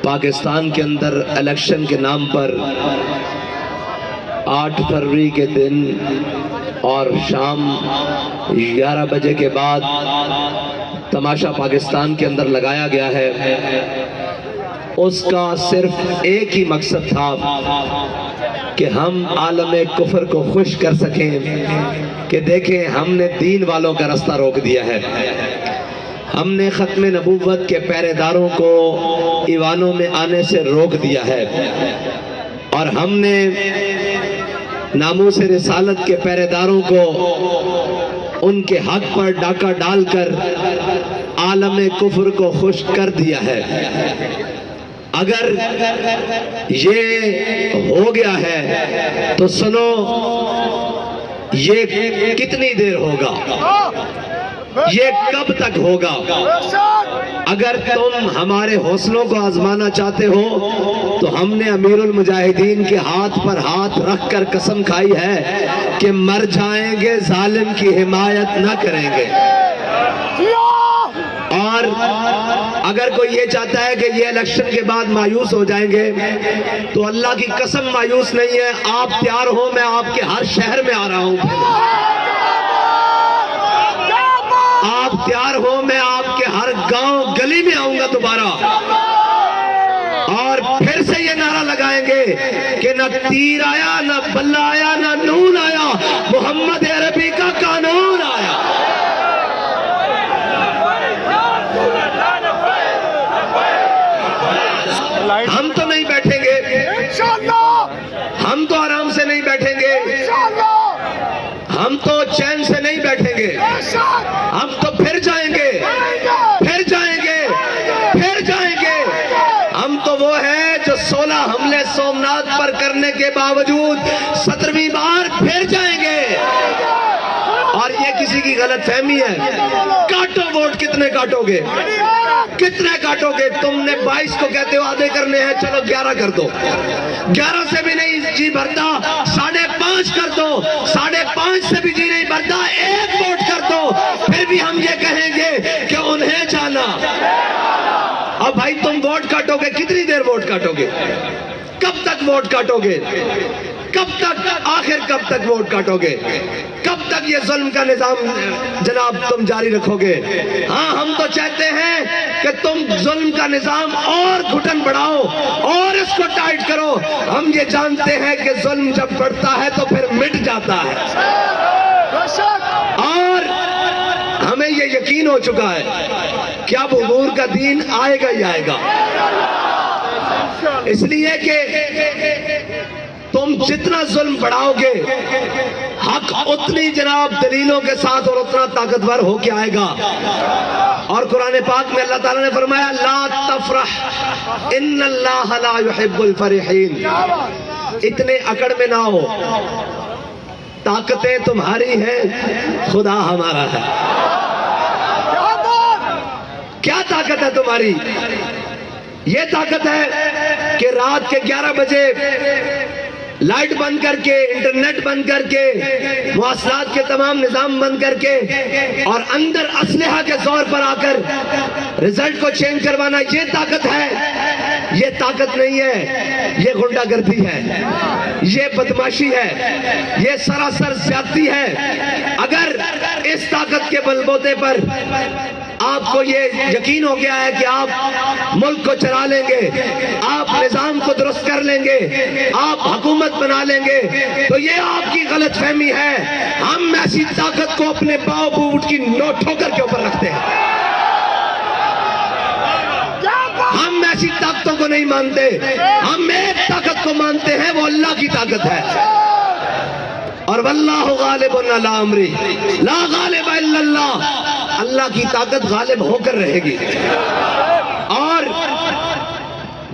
پاکستان کے اندر الیکشن کے نام پر 8 فروری کے دن اور شام 11 بجے کے بعد تماشا پاکستان کے اندر لگایا گیا ہے، اس کا صرف ایک ہی مقصد تھا کہ ہم عالم کفر کو خوش کر سکیں کہ دیکھیں ہم نے دین والوں کا راستہ روک دیا ہے، ہم نے ختم نبوت کے پہرے داروں کو ایوانوں میں آنے سے روک دیا ہے، اور ہم نے ناموس رسالت کے پہرے داروں کو ان کے حق پر ڈاکہ ڈال کر عالم کفر کو خوش کر دیا ہے۔ اگر یہ ہو گیا ہے تو سنو، یہ کتنی دیر ہوگا، یہ کب تک ہوگا؟ اگر تم ہمارے حوصلوں کو آزمانا چاہتے ہو تو ہم نے امیر المجاہدین کے ہاتھ پر ہاتھ رکھ کر قسم کھائی ہے کہ مر جائیں گے ظالم کی حمایت نہ کریں گے۔ اور اگر کوئی یہ چاہتا ہے کہ یہ الیکشن کے بعد مایوس ہو جائیں گے تو اللہ کی قسم مایوس نہیں ہے، آپ تیار ہو، میں آپ کے ہر شہر میں آ رہا ہوں، آپ تیار ہو، میں آپ کے ہر گاؤں گلی میں آؤں گا دوبارہ، اور پھر سے یہ نعرہ لگائیں گے کہ نہ تیر آیا، نہ بلہ آیا، نہ نون آیا، محمد عربی کا قانون آیا۔ ہم تو نہیں بیٹھیں گے، ہم تو آرام سے نہیں بیٹھیں گے، ہم تو چین سے نہیں بیٹھیں گے، ہم تو پھر جائیں گے، پھر جائیں گے، پھر جائیں گے۔ ہم تو وہ ہیں جو 16 حملے سومناتھ پر کرنے کے باوجود 17ویں بار پھر جائیں گے۔ اور یہ کسی کی غلط فہمی ہے، کاٹو ووٹ، کتنے کاٹو گے، کتنے کاٹو گے؟ تم نے 22 کو کہتے ہو آدھے کرنے ہیں، چلو 11 کر دو، 11 سے بھی نہیں جی بھرتا 5.5 کر دو، 5.5 سے بھی جی نہیں بھرتا 1 ووٹ کر دو، پھر بھی ہم یہ کہیں گے کہ انہیں جانا۔ اب بھائی تم ووٹ کاٹو گے، کتنی دیر ووٹ کاٹو گے؟ کب تک ووٹ کاٹو گے؟ کب تک، آخر کب تک ووٹ کاٹو گے؟ کب تک یہ ظلم کا نظام جناب تم جاری رکھو گے؟ ہاں ہم تو چاہتے ہیں کہ تم ظلم کا نظام اور گھٹن بڑھاؤ اور اس کو ٹائٹ کرو۔ ہم یہ جانتے ہیں کہ ظلم جب بڑھتا ہے تو پھر مٹ جاتا ہے، اور ہمیں یہ یقین ہو چکا ہے کہ اب حضور کا دین آئے گا ہی آئے گا، اس لیے کہ تم جتنا ظلم بڑھاؤ گے حق اتنی جناب دلیلوں کے ساتھ اور اتنا طاقتور ہو کے آئے گا۔ اور قرآن پاک میں اللہ تعالیٰ نے فرمایا لا تفرح ان اللہ لا يحب الفرحین، اتنے اکڑ میں نہ ہو، طاقتیں تمہاری ہیں، خدا ہمارا ہے۔ کیا طاقت ہے تمہاری؟ یہ طاقت ہے کہ رات کے 11 بجے لائٹ بند کر کے، انٹرنیٹ بند کر کے، مواصلات کے تمام نظام بند کر کے، اور اندر اسلحہ کے زور پر آ کر رزلٹ کو چینج کروانا، یہ طاقت ہے؟ یہ طاقت نہیں ہے، یہ غنڈہ گردی ہے، یہ بدماشی ہے، یہ سراسر زیادتی ہے۔ اگر اس طاقت کے بلبوتے پر آپ کو یہ یقین ہو گیا ہے کہ آپ ملک کو چلا لیں گے، آپ نظام کو درست کر لیں گے، آپ حکومت بنا لیں گے، تو یہ آپ کی غلط فہمی ہے۔ ہم ایسی طاقت کو اپنے پاؤں بوٹ کی نوک ٹھوکر کے اوپر رکھتے ہیں، ہم ایسی طاقتوں کو نہیں مانتے، ہم ایک طاقت کو مانتے ہیں، وہ اللہ کی طاقت ہے۔ اور واللہ غالب علی امرہ لا غالب الا اللہ، اللہ کی طاقت غالب ہو کر رہے گی۔ اور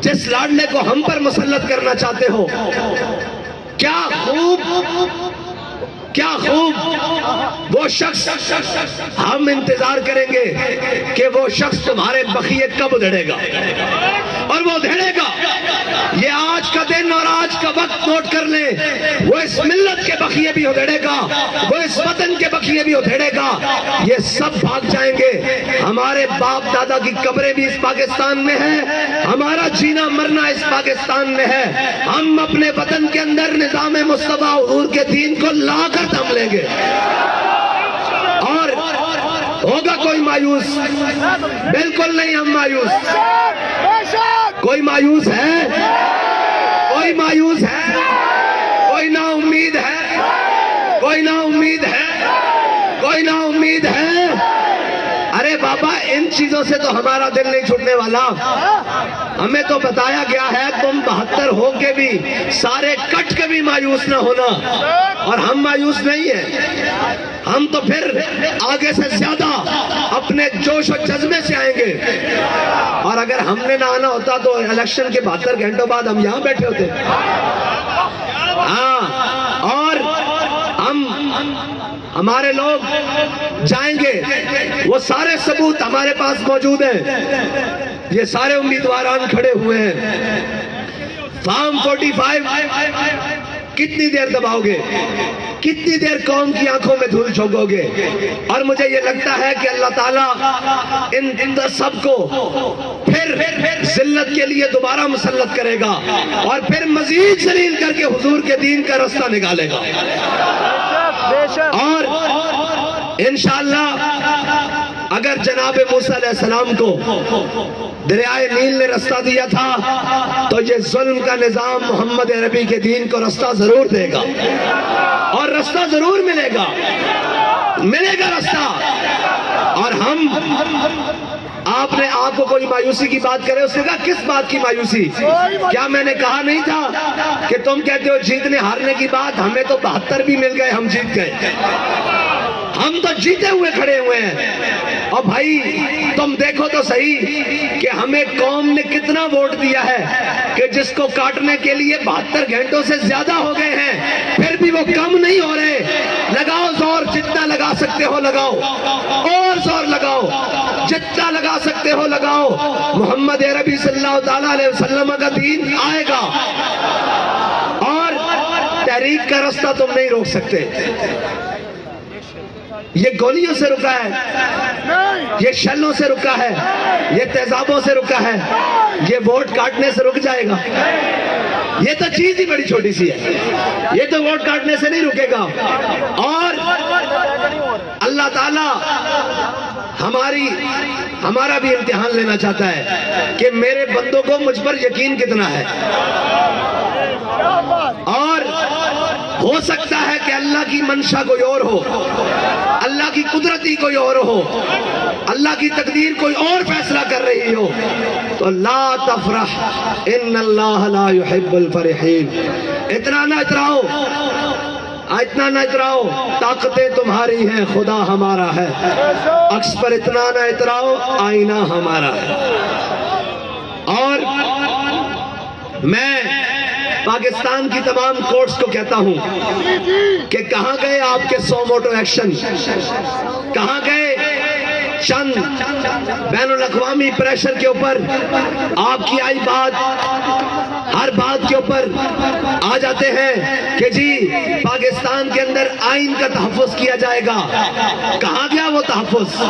جس لاڈلے کو ہم پر مسلط کرنا چاہتے ہو، کیا خوب وہ شخص، ہم انتظار کریں گے کہ وہ شخص تمہارے بخیے کب ادھڑے گا، اور وہ ادھڑے گا۔ یہ آج کا دن اور آج کا وقت نوٹ کر لیں، وہ اس ملت کے بخیے بھی ادھڑے گا، وہ اس وطن کے بخیے بھی ادھڑے گا، یہ سب بھاگ جائیں گے۔ ہمارے باپ دادا کی قبریں بھی اس پاکستان میں ہیں، ہمارا جینا مرنا اس پاکستان میں ہے. ہم اپنے وطن کے اندر نظام مصطفیٰ حضور کے دین کو لا کر دم لیں گے. اور ہوگا کوئی مایوس؟ بالکل نہیں ہم مایوس. کوئی مایوس ہے؟ کوئی مایوس ہے؟ کوئی نا امید ہے؟ کوئی نا امید ہے؟ کوئی نا امید ہے؟ ارے بابا ان چیزوں سے تو ہمارا دل نہیں چھوٹنے والا. ہمیں تو بتایا گیا ہے تم 72 ہو کے بھی سارے کٹ کے بھی مایوس نہ ہونا. اور ہم مایوس نہیں ہیں. ہم تو پھر آگے سے زیادہ اپنے جوش و جذبے سے آئیں گے. اور اگر ہم نے نہ آنا ہوتا تو الیکشن کے 72 گھنٹوں بعد ہم یہاں بیٹھے ہوتے. ہاں اور ہمارے لوگ جائیں گے. وہ سارے ثبوت ہمارے پاس موجود ہیں. یہ سارے امیدواران کھڑے ہوئے ہیں. فارم 45 کتنی دیر دباؤ گے؟ کتنی دیر قوم کی آنکھوں میں دھول جھونکو گے؟ اور مجھے یہ لگتا ہے کہ اللہ تعالیٰ ان سب کو پھر ذلت کے لیے دوبارہ مسلط کرے گا اور پھر مزید ذلیل کر کے حضور کے دین کا رستہ نکالے گا. اور انشاءاللہ اگر جناب موسیٰ علیہ السلام کو دریائے نیل نے رستہ دیا تھا تو یہ ظلم کا نظام محمد عربی کے دین کو رستہ ضرور دے گا. اور رستہ ضرور ملے گا. ملے گا رستہ. اور ہم آپ نے آپ کو کوئی مایوسی کی بات کرے. اس نے کہا کس بات کی مایوسی؟ کیا میں نے کہا نہیں تھا کہ تم کہتے ہو جیتنے ہارنے کی بات؟ ہمیں تو 72 بھی مل گئے. ہم جیت گئے. ہم تو جیتے ہوئے کھڑے ہوئے ہیں. اور بھائی تم دیکھو تو صحیح کہ ہمیں قوم نے کتنا ووٹ دیا ہے کہ جس کو کاٹنے کے لیے 72 گھنٹوں سے زیادہ ہو گئے ہیں پھر بھی وہ کم نہیں ہو رہے. لگاؤ زور. جتنا لگا سکتے ہو لگاؤ. اور زور لگاؤ. جتنا لگا سکتے ہو لگاؤ. محمد عربی صلی اللہ تعالیٰ علیہ وسلم کا دین آئے گا. اور تحریک کا رستہ تم نہیں روک سکتے. یہ گولیوں سے رکا ہے. یہ شلوں سے رکا ہے. یہ تیزابوں سے رکا ہے. یہ ووٹ کاٹنے سے رک جائے گا؟ یہ تو چیز ہی بڑی چھوٹی سی ہے. یہ تو ووٹ کاٹنے سے نہیں رکے گا. اور اللہ تعالیٰ ہمارا بھی امتحان لینا چاہتا ہے کہ میرے بندوں کو مجھ پر یقین کتنا ہے. اور ہو سکتا ہے کہ اللہ کی منشا کوئی اور ہو. اللہ کی قدرتی کوئی اور ہو. اللہ کی تقدیر کوئی اور فیصلہ کر رہی ہو. تو لا تفرح ان اللہ لا يحب الفرحین. اتنا نہ اتراؤ. اتنا نہ اتراؤ. طاقتیں تمہاری ہیں خدا ہمارا ہے. عکس پر اتنا نہ اتراؤ. آئینہ ہمارا ہے. اور میں پاکستان کی تمام کورٹس کو کہتا ہوں کہ کہاں گئے آپ کے 100 موٹو ایکشن؟ کہاں گئے چند بین الاقوامی پریشر کے اوپر آپ کی آئی بات؟ ہر بات کے اوپر آ جاتے ہیں کہ جی پاکستان کے اندر آئین کا تحفظ کیا جائے گا. کہاں گیا وہ تحفظ؟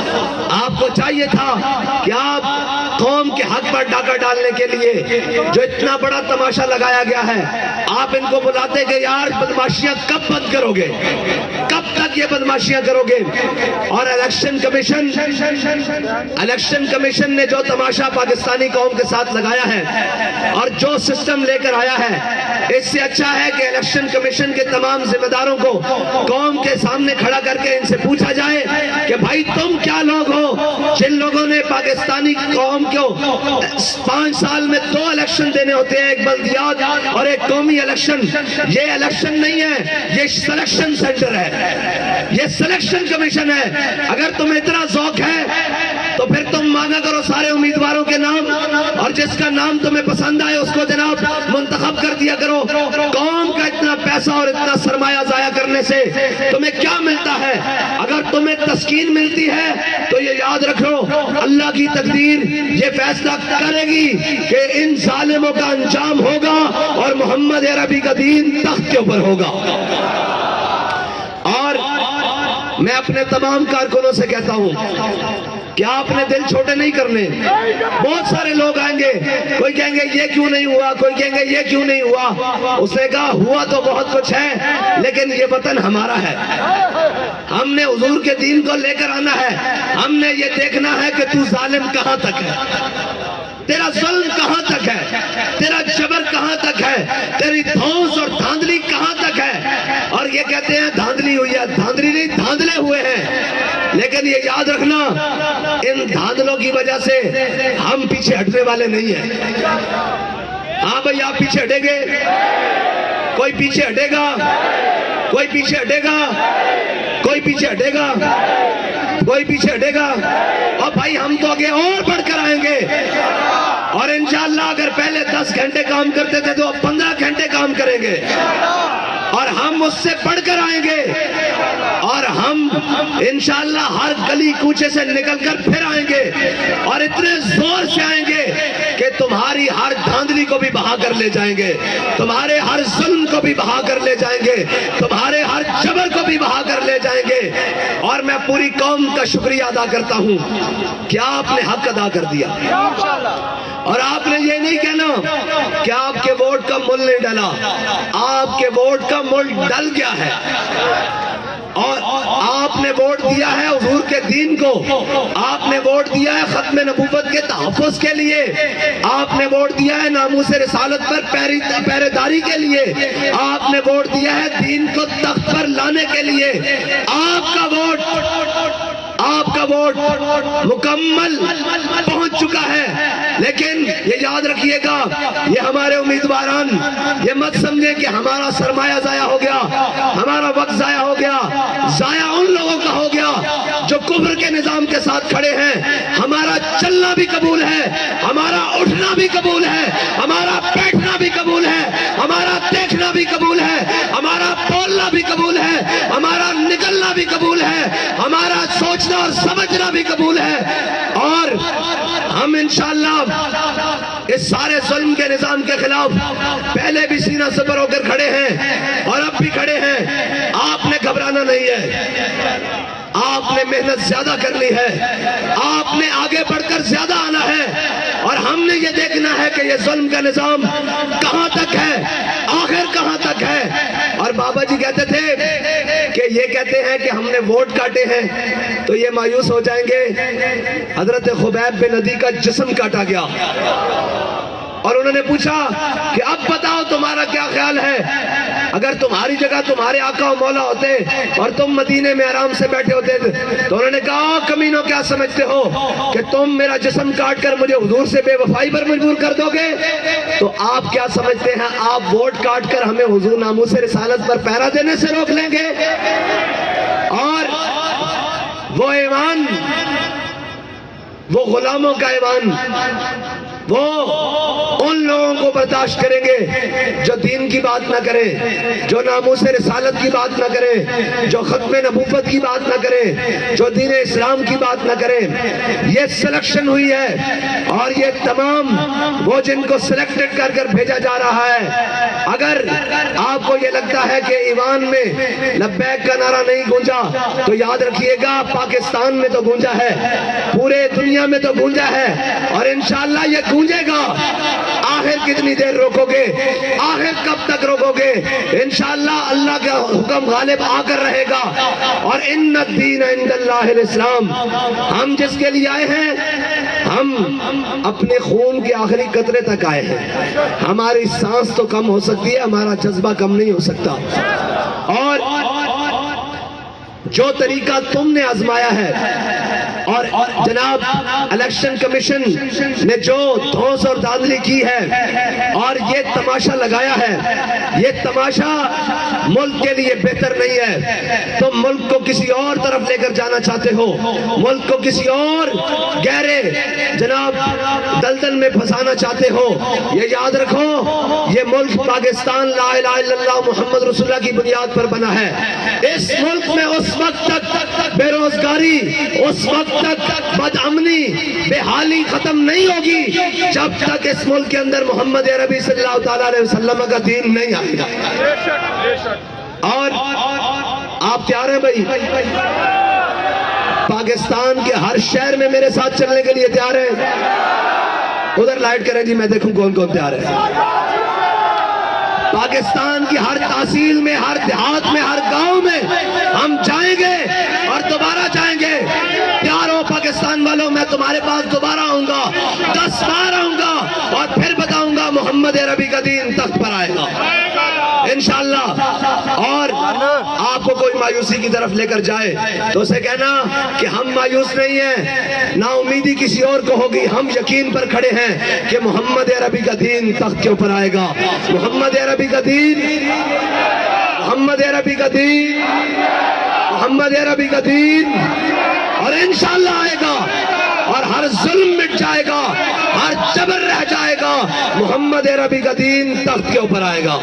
آپ کو چاہیے تھا کہ آپ قوم کے حق پر ڈاکہ ڈالنے کے لیے جو اتنا بڑا تماشا لگایا گیا ہے آپ ان کو بلاتے کہ یار بدماشیاں کب بند کرو گے؟ کب تک یہ بدماشیاں کرو گے؟ اور الیکشن کمیشن نے جو تماشا پاکستانی قوم کے ساتھ لگایا ہے اور جو سسٹم لے کر آیا ہے اس سے اچھا ہے کہ الیکشن کمیشن کے تمام ذمہ داروں کو قوم کے سامنے کھڑا کر کے ان سے پوچھا جائے کہ بھائی تم کیا لوگ ہو جن لوگوں نے پاکستانی قوم کو 5 سال میں 2 الیکشن دینے ہوتے ہیں, ایک بلدیات اور ایک قومی الیکشن. یہ الیکشن نہیں ہے, یہ سلیکشن سینٹر ہے, یہ سلیکشن کمیشن ہے. اگر تمہیں اتنا ذوق ہے تو پھر تم مانگا کرو سارے امیدواروں کے نام اور جس کا نام تمہیں پسند آئے اس کو جناب منتخب کر دیا کرو. قوم کا اتنا پیسہ اور اتنا سرمایہ ضائع کرنے سے تمہیں کیا ملتا ہے؟ اگر تمہیں تسکین ملتی ہے تو یہ یاد رکھو اللہ کی تقدیر یہ فیصلہ کرے گی کہ ان ظالموں کا انجام ہوگا اور محمد عربی کا دین تخت کے اوپر ہوگا. اور میں اپنے تمام کارکنوں سے کہتا ہوں کیا آپ نے دل چھوٹے نہیں کرنے؟ بہت سارے لوگ آئیں گے، کوئی کہیں گے یہ کیوں نہیں ہوا، کوئی کہیں گے یہ کیوں نہیں ہوا۔ اس نے کہا ہوا تو بہت کچھ ہے، لیکن یہ وطن ہمارا ہے، ہم نے حضور کے دین کو لے کر آنا ہے، ہم نے یہ دیکھنا ہے کہ تو ظالم کہاں تک ہے، تیرا ظلم کہاں تک ہے، تیرا جبر کہاں تک ہے، تیری دھونس اور دھاندلی کہاں تک ہے۔ اور یہ کہتے ہیں دھاندلی ہوئی ہے، دھاندلی نہیں، دھاندلے ہوئے ہیں، لیکن یہ یاد رکھنا ان دھاندلوں کی وجہ سے ہم پیچھے ہٹنے والے نہیں ہیں۔ ہاں بھئی آپ پیچھے ہٹیں گے؟ کوئی پیچھے ہٹے گا؟ کوئی پیچھے ہٹے گا؟ کوئی پیچھے ہٹے گا؟ کوئی پیچھے ہٹے گا؟ اور بھائی ہم تو آگے اور بڑھ کر آئیں گے، اور انشاءاللہ اگر پہلے 10 گھنٹے کام کرتے تھے تو اب 15 گھنٹے کام کریں گے، اور ہم اس سے بڑھ کر آئیں گے، اور ہم انشاءاللہ ہر گلی کوچے سے نکل کر پھر آئیں گے، اور اتنے زور سے آئیں گے کہ تمہاری ہر دھاندلی کو بھی بہا کر لے جائیں گے، تمہارے ہر ظلم کو بھی بہا کر لے جائیں گے، تمہارے ہر جبر کو بھی بہا کر لے جائیں گے۔ اور میں پوری قوم کا شکریہ ادا کرتا ہوں کہ آپ نے حق ادا کر دیا، اور آپ نے یہ نہیں کہنا کہ آپ کے ووٹ کا مل نہیں ڈلا، آپ کے ووٹ کا مل ڈل گیا ہے، اور آپ نے ووٹ دیا ہے حضور کے دین کو، آپ نے ووٹ دیا ہے ختم نبوت کے تحفظ کے لیے، آپ نے ووٹ دیا ہے ناموس رسالت پر پہرے داری کے لیے، آپ نے ووٹ دیا ہے دین کو تخت پر لانے کے لیے۔ آپ کا ووٹ مکمل پہنچ چکا ہے، لیکن یہ یاد رکھیے گا، یہ ہمارے امیدواران یہ مت سمجھیں کہ ہمارا سرمایہ ضائع ہو گیا، ہمارا وقت ضائع ہو گیا، ضائع ان لوگوں کا ہو گیا جو کفر کے نظام کے ساتھ کھڑے ہیں۔ ہمارا چلنا بھی قبول ہے، ہمارا اٹھنا بھی قبول ہے، ہمارا بیٹھنا بھی قبول ہے، ہمارا دیکھنا بھی قبول ہے، ہمارا بولنا بھی قبول ہے، ہمارا نکلنا بھی قبول ہے، ہمارا سوچنا اور سمجھنا بھی قبول ہے، اور ہم انشاءاللہ اس سارے ظلم کے نظام کے خلاف پہلے بھی سینہ سپر ہو کر کھڑے ہیں اور اب بھی کھڑے ہیں۔ آپ نے گھبرانا نہیں ہے، آپ نے محنت زیادہ کرنی ہے، آپ نے آگے بڑھ کر زیادہ آنا ہے، اور ہم نے یہ دیکھنا ہے کہ یہ ظلم کا نظام کہاں تک ہے، آخر کہاں تک ہے۔ اور بابا جی کہتے تھے کہ یہ کہتے ہیں کہ ہم نے ووٹ کاٹے ہیں تو یہ مایوس ہو جائیں گے۔ حضرت خبیب بن عدی کا جسم کاٹا گیا، اور انہوں نے پوچھا کہ اب بتاؤ تمہارا کیا خیال ہے، اگر تمہاری جگہ تمہارے آقا و مولا ہوتے اور تم مدینے میں آرام سے بیٹھے ہوتے تو انہوں نے کہا کمینوں کیا سمجھتے ہو کہ تم میرا جسم کاٹ کر مجھے حضور سے بے وفائی پر مجبور کر دو گے؟ تو آپ کیا سمجھتے ہیں آپ ووٹ کاٹ کر ہمیں حضور ناموس رسالت پر پہرا دینے سے روک لیں گے؟ اور وہ ایوان، وہ غلاموں کا ایوان، وہ ان لوگوں کو برداشت کریں گے جو دین کی بات نہ کریں، جو ناموس رسالت کی بات نہ کریں، جو ختم نبوت کی بات نہ کریں، جو دین اسلام کی بات نہ کریں۔ یہ سلیکشن ہوئی ہے، اور یہ تمام وہ جن کو سلیکٹڈ کر کر بھیجا جا رہا ہے۔ اگر آپ کو یہ لگتا ہے کہ ایوان میں لبیک کا نعرہ نہیں گونجا تو یاد رکھیے گا پاکستان میں تو گونجا ہے، پورے دنیا میں تو گونجا ہے، اور انشاءاللہ یہ گونجے گا۔ آخر کتنی دیر روکو گے؟ آخر کب تک روکو گے؟ انشاءاللہ اللہ کا حکم غالب آ کر رہے گا، اور ان الدین عند اللہ الاسلام۔ ہم جس کے لیے آئے ہیں، ہم اپنے خون کے آخری قطرے تک آئے ہیں۔ ہماری سانس تو کم ہو سکتی ہے، ہمارا جذبہ کم نہیں ہو سکتا۔ اور جو طریقہ تم نے آزمایا ہے، اور جناب الیکشن کمیشن نے جو دھونس اور دھاندلی کی ہے اور یہ تماشا لگایا ہے، یہ تماشا ملک کے لیے بہتر نہیں ہے۔ تم ملک کو کسی اور طرف لے کر جانا چاہتے ہو، ملک کو کسی اور گہرے جناب دلدل میں پھنسانا چاہتے ہو۔ یہ یاد رکھو، یہ ملک پاکستان لا الہ الا اللہ محمد رسول اللہ کی بنیاد پر بنا ہے۔ اس ملک میں اس وقت تک بے روزگاری، اس وقت تک بد امنی، بے حالی ختم نہیں ہوگی جب تک اس ملک کے اندر محمد عربی صلی اللہ تعالیٰ علیہ وسلم کا دین نہیں آئے گا۔ اور آپ تیار ہیں بھائی؟ پاکستان کے ہر شہر میں میرے ساتھ چلنے کے لیے تیار ہیں؟ ادھر لائٹ کریں جی، میں دیکھوں کون کون تیار ہے۔ پاکستان کی ہر تحصیل میں، ہر دیہات میں، ہر گاؤں میں ہم جائیں گے اور دوبارہ جائیں گے۔ تیار ہو پاکستان والوں؟ میں تمہارے پاس دوبارہ آؤں گا، 10 بار آؤں گا اور پھر بتاؤں گا محمد عربی کا دین تخت پر آئے گا انشاءاللہ۔ اور آپ کو کوئی مایوسی کی طرف لے کر جائے تو اسے کہنا کہ ہم مایوس نہیں ہیں، نا امیدی کسی اور کو ہوگی، ہم یقین پر کھڑے ہیں کہ محمد عربی کا دین تخت کے اوپر آئے گا۔ محمد عربی کا دین، محمد عربی کا دین، محمد عربی کا دین، اور انشاءاللہ آئے گا اور ہر ظلم مٹ جائے گا، ہر جبر رہ جائے گا، محمد عربی کا دین تخت کے اوپر آئے گا۔